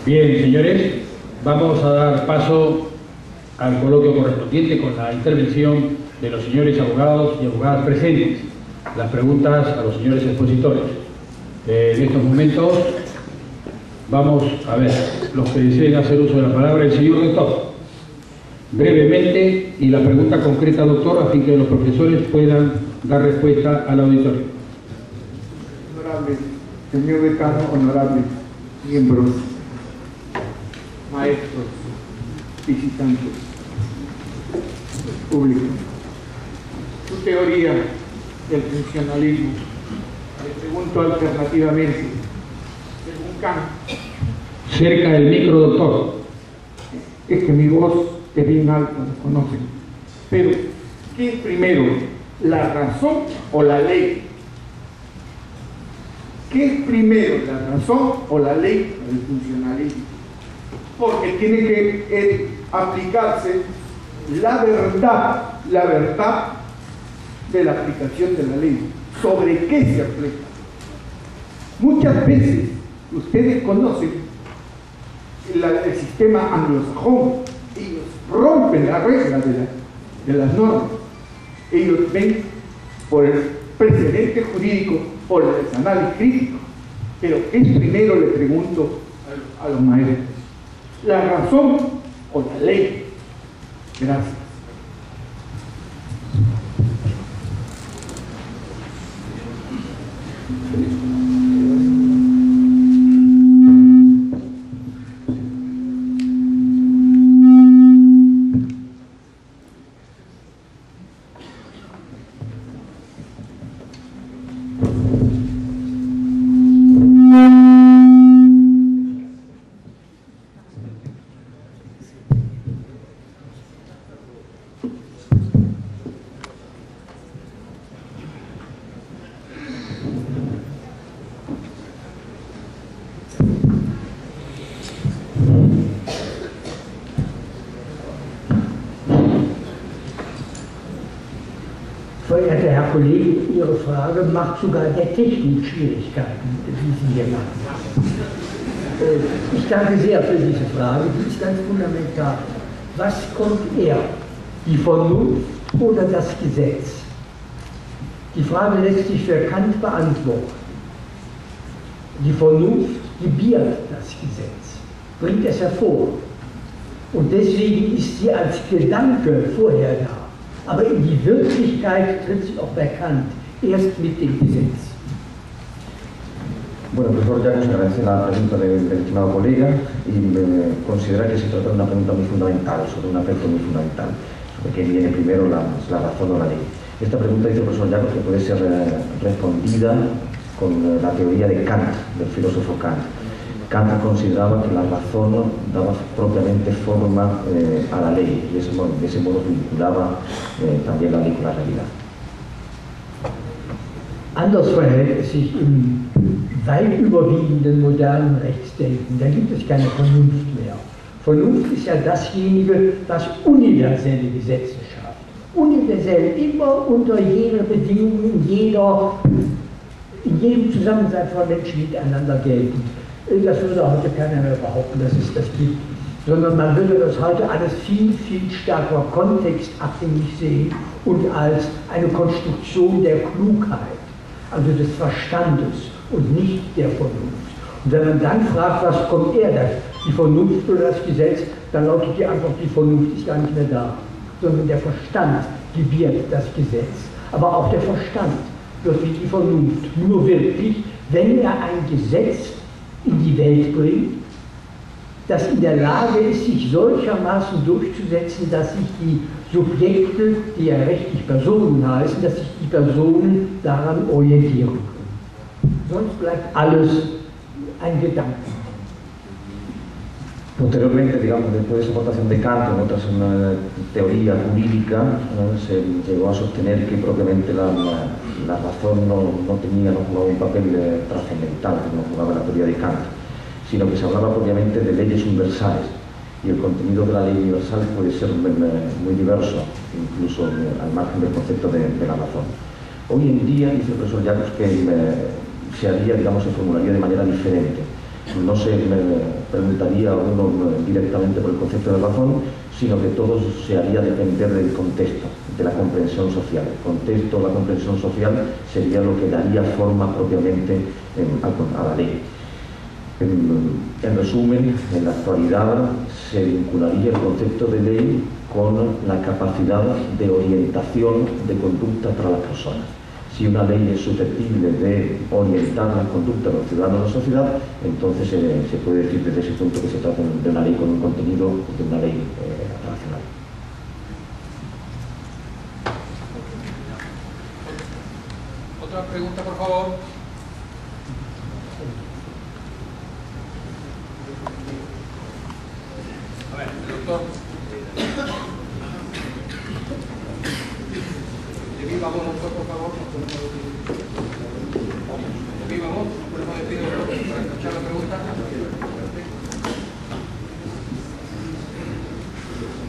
Bien, señores, vamos a dar paso al coloquio correspondiente con la intervención de los señores abogados y abogadas presentes. Las preguntas a los señores expositores. En estos momentos vamos a ver los que deseen hacer uso de la palabra. El señor rector, brevemente, y la pregunta concreta, doctor, a fin que los profesores puedan dar respuesta al auditorio. Honorable señor decano, honorables miembros, maestros, visitantes, público. Su teoría del funcionalismo, le pregunto alternativamente, según Kant. Cerca del micro, doctor. Es que mi voz es bien alta, lo conocen. Pero, ¿qué es primero, la razón o la ley? ¿Qué es primero, la razón o la ley del funcionalismo? Porque tiene que aplicarse la verdad de la aplicación de la ley. ¿Sobre qué se aplica? Muchas veces, ustedes conocen el sistema anglosajón, ellos rompen la regla de las normas. Ellos ven por el precedente jurídico, por el análisis crítico. Pero es primero, le pregunto a los maestros, ¿la razón o la ley? Gracias. Verehrter Herr Kollege, Ihre Frage macht sogar der Technik Schwierigkeiten, die Sie hier machen. Ich danke sehr für diese Frage, die ist ganz fundamental. Was kommt eher, die Vernunft oder das Gesetz? Die Frage lässt sich für Kant beantworten. Die Vernunft gebiert das Gesetz, bringt es hervor. Und deswegen ist sie als Gedanke vorher da. Aber in die Wirklichkeit tritt sie auch bei Kant erst mit dem Gesetz. Bueno, profesor Llanos, agradece la pregunta del estimado colega y considera que se trata de una pregunta muy fundamental, sobre un aspecto muy fundamental, sobre qué viene primero, la razón o la ley. Esta pregunta, dice el profesor Llanos, que puede ser respondida con la teoría de Kant, del filósofo Kant. Kant consideraba que la razón daba propiamente forma a la ley y de ese modo vinculaba también la ley con la realidad. Anders verhält es sich im weit überwiegenden modernen Rechtsdenken. Da gibt es keine Vernunft mehr. Vernunft ist ja dasjenige, das universelle Gesetze schafft. Universell, immer unter jeder Bedingung, in jedem Zusammensein von Menschen miteinander geltend. Das würde heute keiner mehr behaupten, dass es das gibt, sondern man würde das heute alles viel, viel stärker kontextabhängig sehen und als eine Konstruktion der Klugheit, also des Verstandes und nicht der Vernunft. Und wenn man dann fragt, was kommt eher, die Vernunft oder das Gesetz, dann lautet die Antwort, die Vernunft ist gar nicht mehr da, sondern der Verstand gebiert das Gesetz. Aber auch der Verstand wird wie die Vernunft nur wirklich, wenn er ein Gesetz in die Welt bringt, das in der Lage ist, sich solchermaßen durchzusetzen, dass sich die Subjekte, die ja rechtlich Personen heißen, dass sich die Personen daran orientieren können. Sonst bleibt alles ein Gedanke. Posteriormente, digamos, después de esa aportación de Kant, en otras teoría jurídica, se llegó a sostener que propiamente la razón no tenía, no jugaba un papel trascendental, no jugaba la teoría de Kant, sino que se hablaba propiamente de leyes universales, y el contenido de la ley universal puede ser muy diverso, incluso al margen del concepto de la razón. Hoy en día, dice el profesor Llanos, que se haría, digamos, se formularía de manera diferente. no se preguntaría a uno directamente por el concepto de razón, sino que todo se haría depender del contexto, de la comprensión social. El contexto, la comprensión social sería lo que daría forma propiamente a la ley. En resumen, en la actualidad se vincularía el concepto de ley con la capacidad de orientación de conducta para las personas. Si una ley es susceptible de orientar la conducta de los ciudadanos de la sociedad, entonces se puede decir desde ese punto que se trata de una ley con un contenido de una ley racional. Otra pregunta, por favor. A ver, el doctor. De viva voz, doctor, por favor. De viva voz, podemos decir para escuchar la pregunta.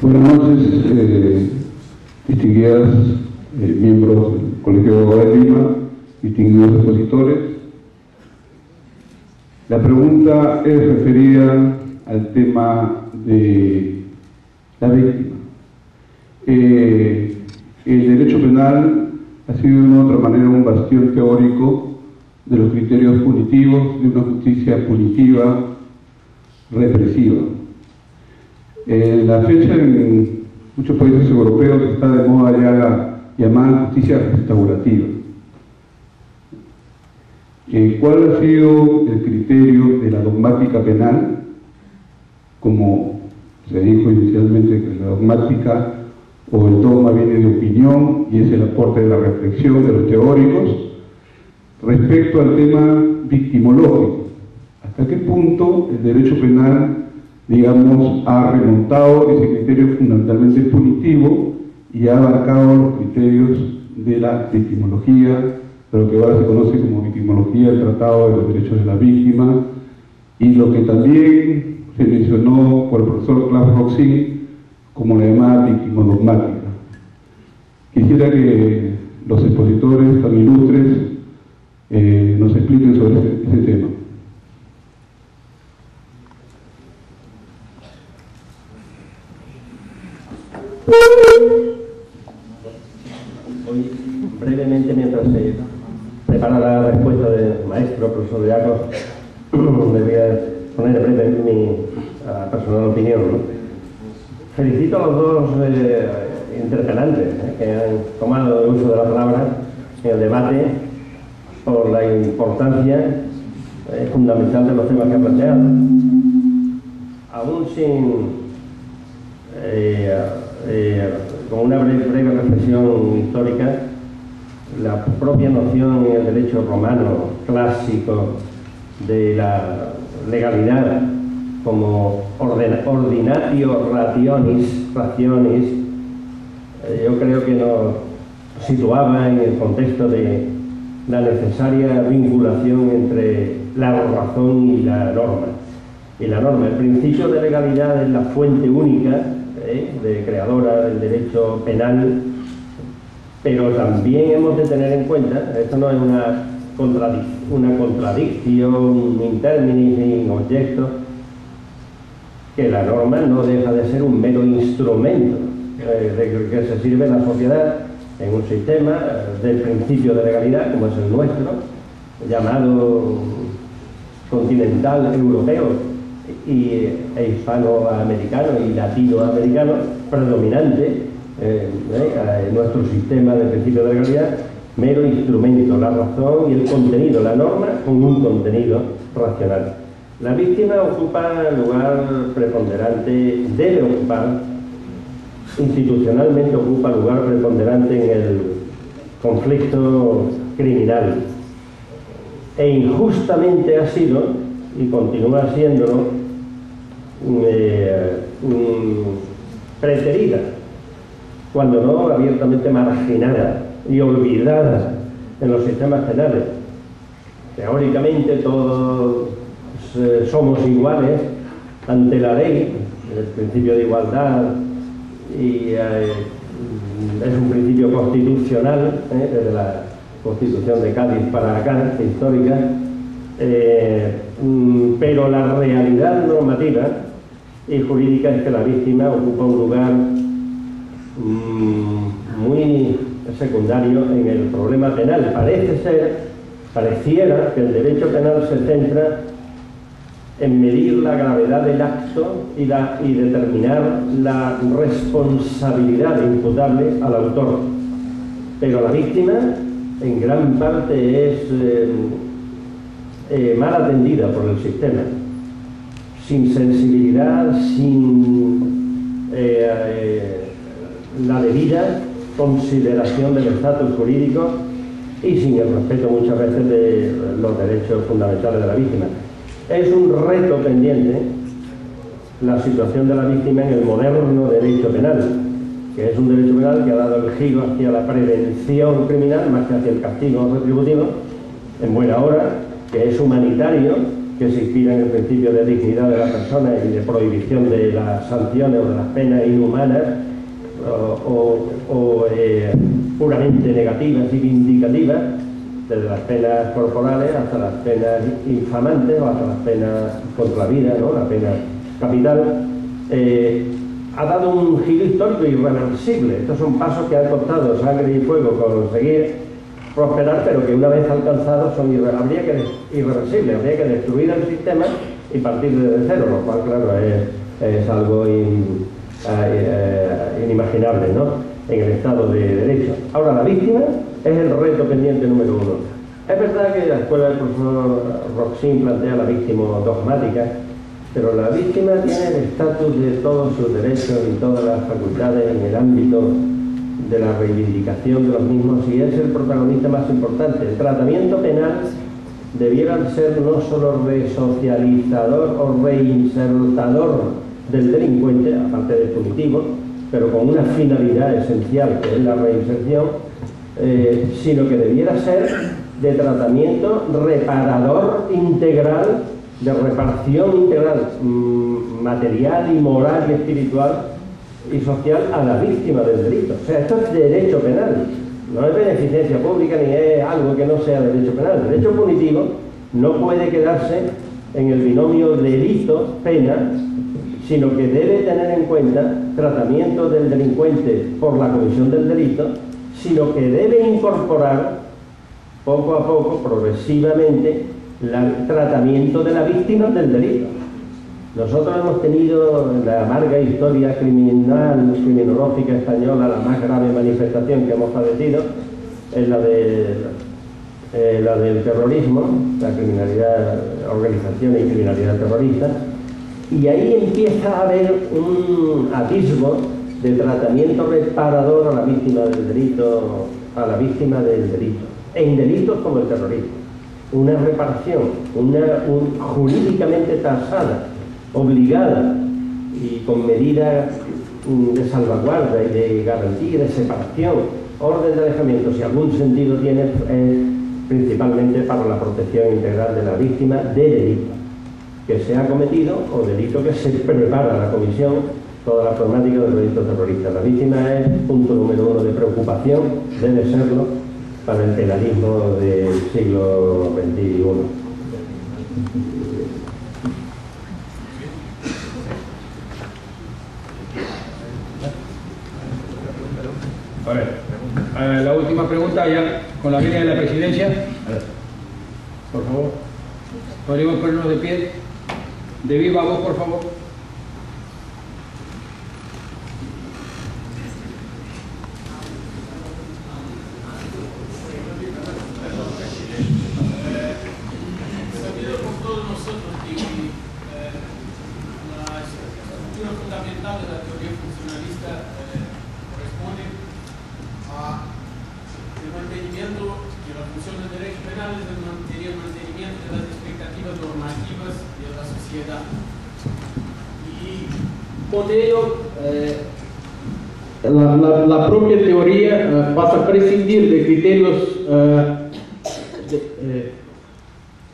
Buenas noches, distinguidas miembros del Colegio de Abogados de Lima, distinguidos expositores. La pregunta es referida al tema de la víctima. El derecho penal ha sido de una u otra manera un bastión teórico de los criterios punitivos, de una justicia punitiva represiva. La fecha en muchos países europeos está de moda ya la llamada justicia restaurativa. ¿Cuál ha sido el criterio de la dogmática penal? Como se dijo inicialmente, que la dogmática o el dogma viene de opinión y es el aporte de la reflexión de los teóricos respecto al tema victimológico. ¿Hasta qué punto el derecho penal, digamos, ha remontado ese criterio fundamentalmente punitivo y ha abarcado los criterios de la victimología, de lo que ahora se conoce como victimología, el Tratado de los Derechos de la Víctima, y lo que también se mencionó por el profesor Klaus Roxin como la llamada victimodogmática? Quisiera que los expositores tan ilustres nos expliquen sobre ese tema. Hoy, brevemente, mientras se prepara la respuesta del maestro, profesor de Acos, me voy a poner en breve mi personal opinión, ¿no? Felicito a los dos interpelantes que han tomado el uso de la palabra en el debate por la importancia fundamental de los temas que han planteado. Aún con una breve reflexión histórica, la propia noción en el derecho romano clásico de la legalidad como ordinatio rationis, yo creo que nos situaba en el contexto de la necesaria vinculación entre la razón y la norma. Y la norma, el principio de legalidad es la fuente única de creadora del derecho penal, pero también hemos de tener en cuenta, esto no es una contradicción in terminis ni in objecto, que la norma no deja de ser un mero instrumento de que se sirve la sociedad en un sistema del principio de legalidad, como es el nuestro, llamado continental europeo e hispanoamericano y latinoamericano, predominante en nuestro sistema de principio de legalidad, mero instrumento, la razón y el contenido, la norma con un contenido racional. La víctima ocupa lugar preponderante, debe ocupar, institucionalmente ocupa lugar preponderante en el conflicto criminal. E injustamente ha sido, y continúa siéndolo, preterida, cuando no abiertamente marginada y olvidada en los sistemas penales. Teóricamente todos somos iguales ante la ley, el principio de igualdad, y es un principio constitucional, desde la Constitución de Cádiz para acá, histórica, pero la realidad normativa y jurídica es que la víctima ocupa un lugar muy secundario en el problema penal. Pareciera que el derecho penal se centra en medir la gravedad del acto y determinar la responsabilidad imputable al autor. Pero la víctima, en gran parte, es mal atendida por el sistema, sin sensibilidad, sin la debida consideración del estatus jurídico y sin el respeto muchas veces de los derechos fundamentales de la víctima. Es un reto pendiente la situación de la víctima en el moderno derecho penal, que es un derecho penal que ha dado el giro hacia la prevención criminal más que hacia el castigo retributivo, en buena hora, que es humanitario, que se inspira en el principio de dignidad de la persona y de prohibición de las sanciones o de las penas inhumanas o puramente negativas y vindicativas, desde las penas corporales hasta las penas infamantes o hasta las penas contra la vida, ¿no? La pena capital. Ha dado un giro histórico irreversible. Estos son pasos que han costado sangre y fuego conseguir prosperar, pero que una vez alcanzados son irreversibles. Habría que destruir el sistema y partir desde cero, lo cual, claro, es algo inimaginable, ¿no?, en el Estado de Derecho. Ahora, la víctima es el reto pendiente número uno. Es verdad que la escuela del profesor Roxin plantea la víctima dogmática, pero la víctima tiene el estatus de todos sus derechos y todas las facultades en el ámbito de la reivindicación de los mismos y es el protagonista más importante. El tratamiento penal debiera ser no solo resocializador o reinsertador del delincuente, aparte de punitivo, pero con una finalidad esencial que es la reinserción, sino que debiera ser de tratamiento reparador integral, de reparación integral, material y moral y espiritual y social a la víctima del delito. O sea, esto es derecho penal, no es beneficencia pública ni es algo que no sea derecho penal. El derecho punitivo no puede quedarse en el binomio delito-pena, sino que debe tener en cuenta tratamiento del delincuente por la comisión del delito, sino que debe incorporar poco a poco, progresivamente, el tratamiento de la víctima del delito. Nosotros hemos tenido en la amarga historia criminológica española la más grave manifestación que hemos padecido es la del terrorismo, la criminalidad, organización y criminalidad terrorista, y ahí empieza a haber un atisbo de tratamiento reparador a la víctima del delito, en delitos como el terrorismo. Una reparación, jurídicamente tasada, obligada y con medidas de salvaguarda y de garantía, de separación, orden de alejamiento, si algún sentido tiene, es principalmente para la protección integral de la víctima de delito que se ha cometido o delito que se prepara la comisión, toda la problemática del delito terrorista. La víctima es punto número uno de preocupación, debe serlo para el penalismo del siglo XXI. A ver, la última pregunta ya con la línea de la presidencia. Por favor, podríamos ponernos de pie. De viva voz, por favor. La propia teoría pasa a prescindir de criterios,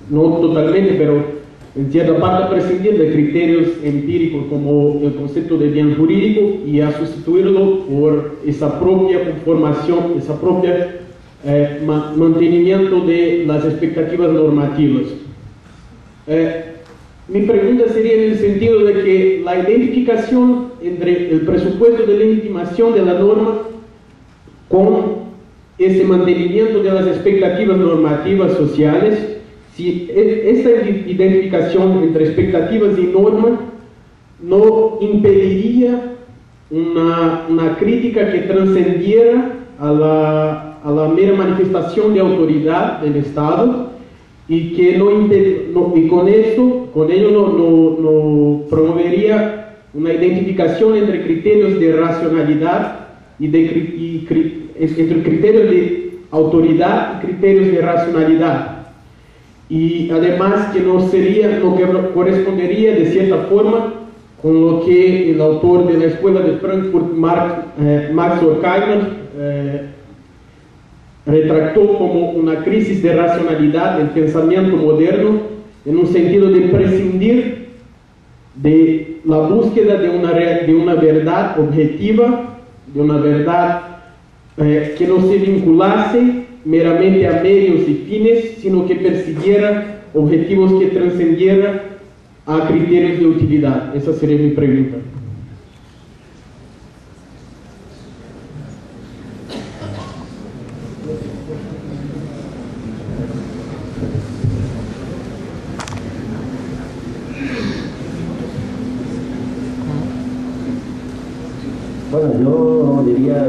no totalmente, pero en cierta parte a prescindir de criterios empíricos como el concepto de bien jurídico y a sustituirlo por esa propia conformación, esa propia mantenimiento de las expectativas normativas. Mi pregunta sería en el sentido de que la identificación entre el presupuesto de legitimación de la norma con ese mantenimiento de las expectativas normativas sociales, si esta identificación entre expectativas y norma no impediría una crítica que trascendiera a la mera manifestación de autoridad del Estado, y que y con ello no promovería una identificación entre criterios de racionalidad entre criterios de autoridad y criterios de racionalidad, y además que no correspondería de cierta forma con lo que el autor de la Escuela de Frankfurt, Max Horkheimer, retractó como una crisis de racionalidad del pensamiento moderno, en un sentido de prescindir de la búsqueda de una verdad objetiva, de una verdad que no se vinculase meramente a medios y fines, sino que persiguiera objetivos que trascendieran a criterios de utilidad. Esa sería mi pregunta. Bueno, yo diría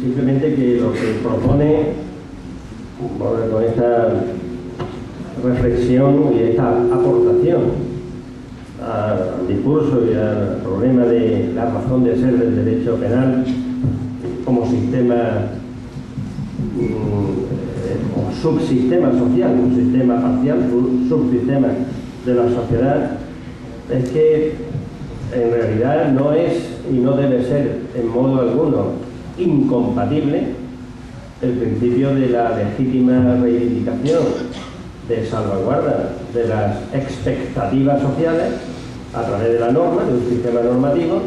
simplemente que lo que propone, bueno, con esta reflexión y esta aportación al discurso y al problema de la razón de ser del derecho penal como sistema o subsistema social, un sistema parcial, un subsistema de la sociedad, es que en realidad no es y no debe ser en modo alguno incompatible el principio de la legítima reivindicación de salvaguarda de las expectativas sociales a través de la norma, de un sistema normativo,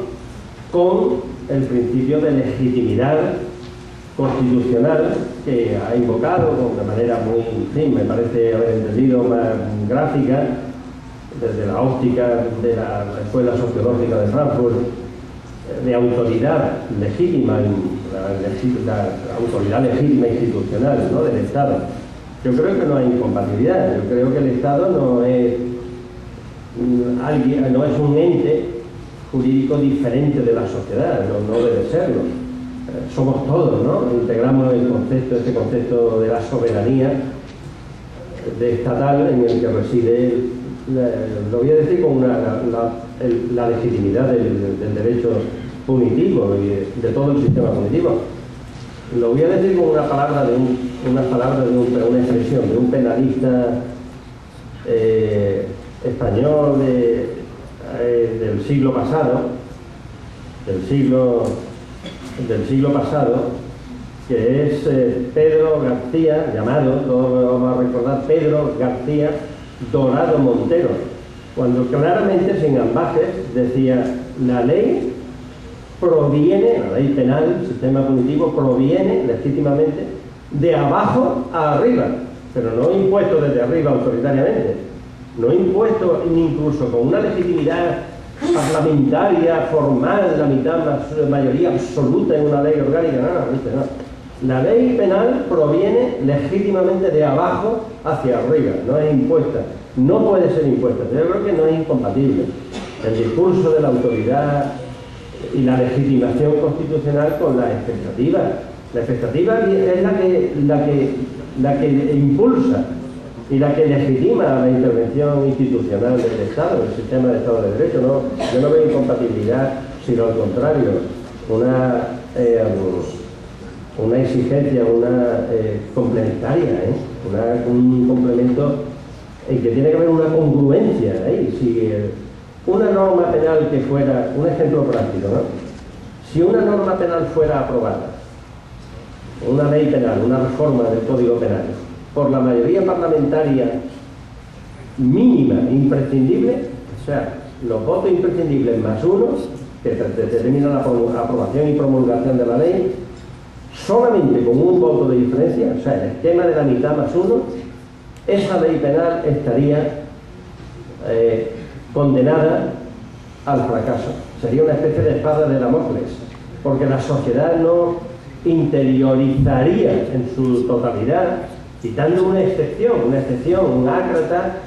con el principio de legitimidad constitucional que ha invocado de manera muy, en fin, me parece haber entendido, más gráfica, desde la óptica de la Escuela Sociológica de Frankfurt, de autoridad legítima, la autoridad legítima institucional, ¿no?, del Estado. Yo creo que no hay incompatibilidad. Yo creo que el Estado no es un ente jurídico diferente de la sociedad, no debe serlo. Somos todos, ¿no? Integramos este concepto de la soberanía estatal en el que reside, lo voy a decir con la legitimidad del derecho punitivo y de todo el sistema punitivo. Lo voy a decir con una expresión de un penalista español del siglo pasado, que es Pedro García, llamado, todos lo vamos a recordar, Pedro García Dorado Montero, cuando claramente, sin ambajes, decía: la ley proviene, la ley penal, el sistema punitivo proviene legítimamente de abajo a arriba, pero no impuesto desde arriba autoritariamente, no impuesto incluso con una legitimidad parlamentaria, formal, la mayoría absoluta en una ley orgánica, no. La ley penal proviene legítimamente de abajo hacia arriba, no es impuesta, no puede ser impuesta. Yo creo que no es incompatible el discurso de la autoridad y la legitimación constitucional con la expectativa. La expectativa es la que impulsa y la que legitima la intervención institucional del Estado, el sistema de Estado de Derecho. Yo no veo incompatibilidad, sino al contrario, una exigencia, complementaria, un complemento en que tiene que haber una congruencia. Si una norma penal que fuera, un ejemplo práctico, ¿no? Si una norma penal fuera aprobada, una ley penal, una reforma del Código Penal, por la mayoría parlamentaria mínima, imprescindible, o sea, los votos imprescindibles más uno, que determinan la aprobación y promulgación de la ley, solamente con un voto de diferencia, o sea, el esquema de la mitad más uno, esa ley penal estaría condenada al fracaso. Sería una especie de espada de Damocles, porque la sociedad no interiorizaría en su totalidad, quitando una excepción, un ácrata,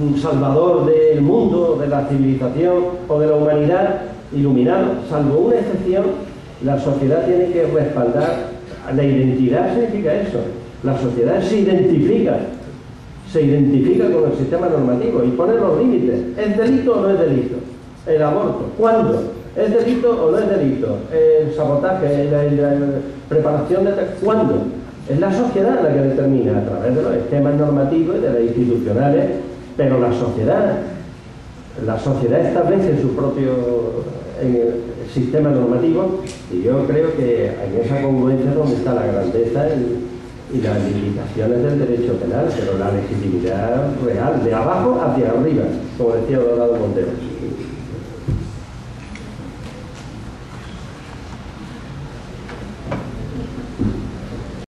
un salvador del mundo, de la civilización o de la humanidad, iluminado. Salvo una excepción, la sociedad tiene que respaldar. La identidad significa eso. La sociedad se identifica con el sistema normativo y pone los límites. ¿Es delito o no es delito? El aborto, ¿cuándo? ¿Es delito o no es delito? El sabotaje, la preparación de... ¿Cuándo? Es la sociedad la que determina a través de los esquemas normativos y de las institucionales, pero la sociedad establece su propio sistema normativo, y yo creo que en esa congruencia es donde está la grandeza y las limitaciones del derecho penal, pero la legitimidad real, de abajo hacia arriba, como decía Dorado Montero.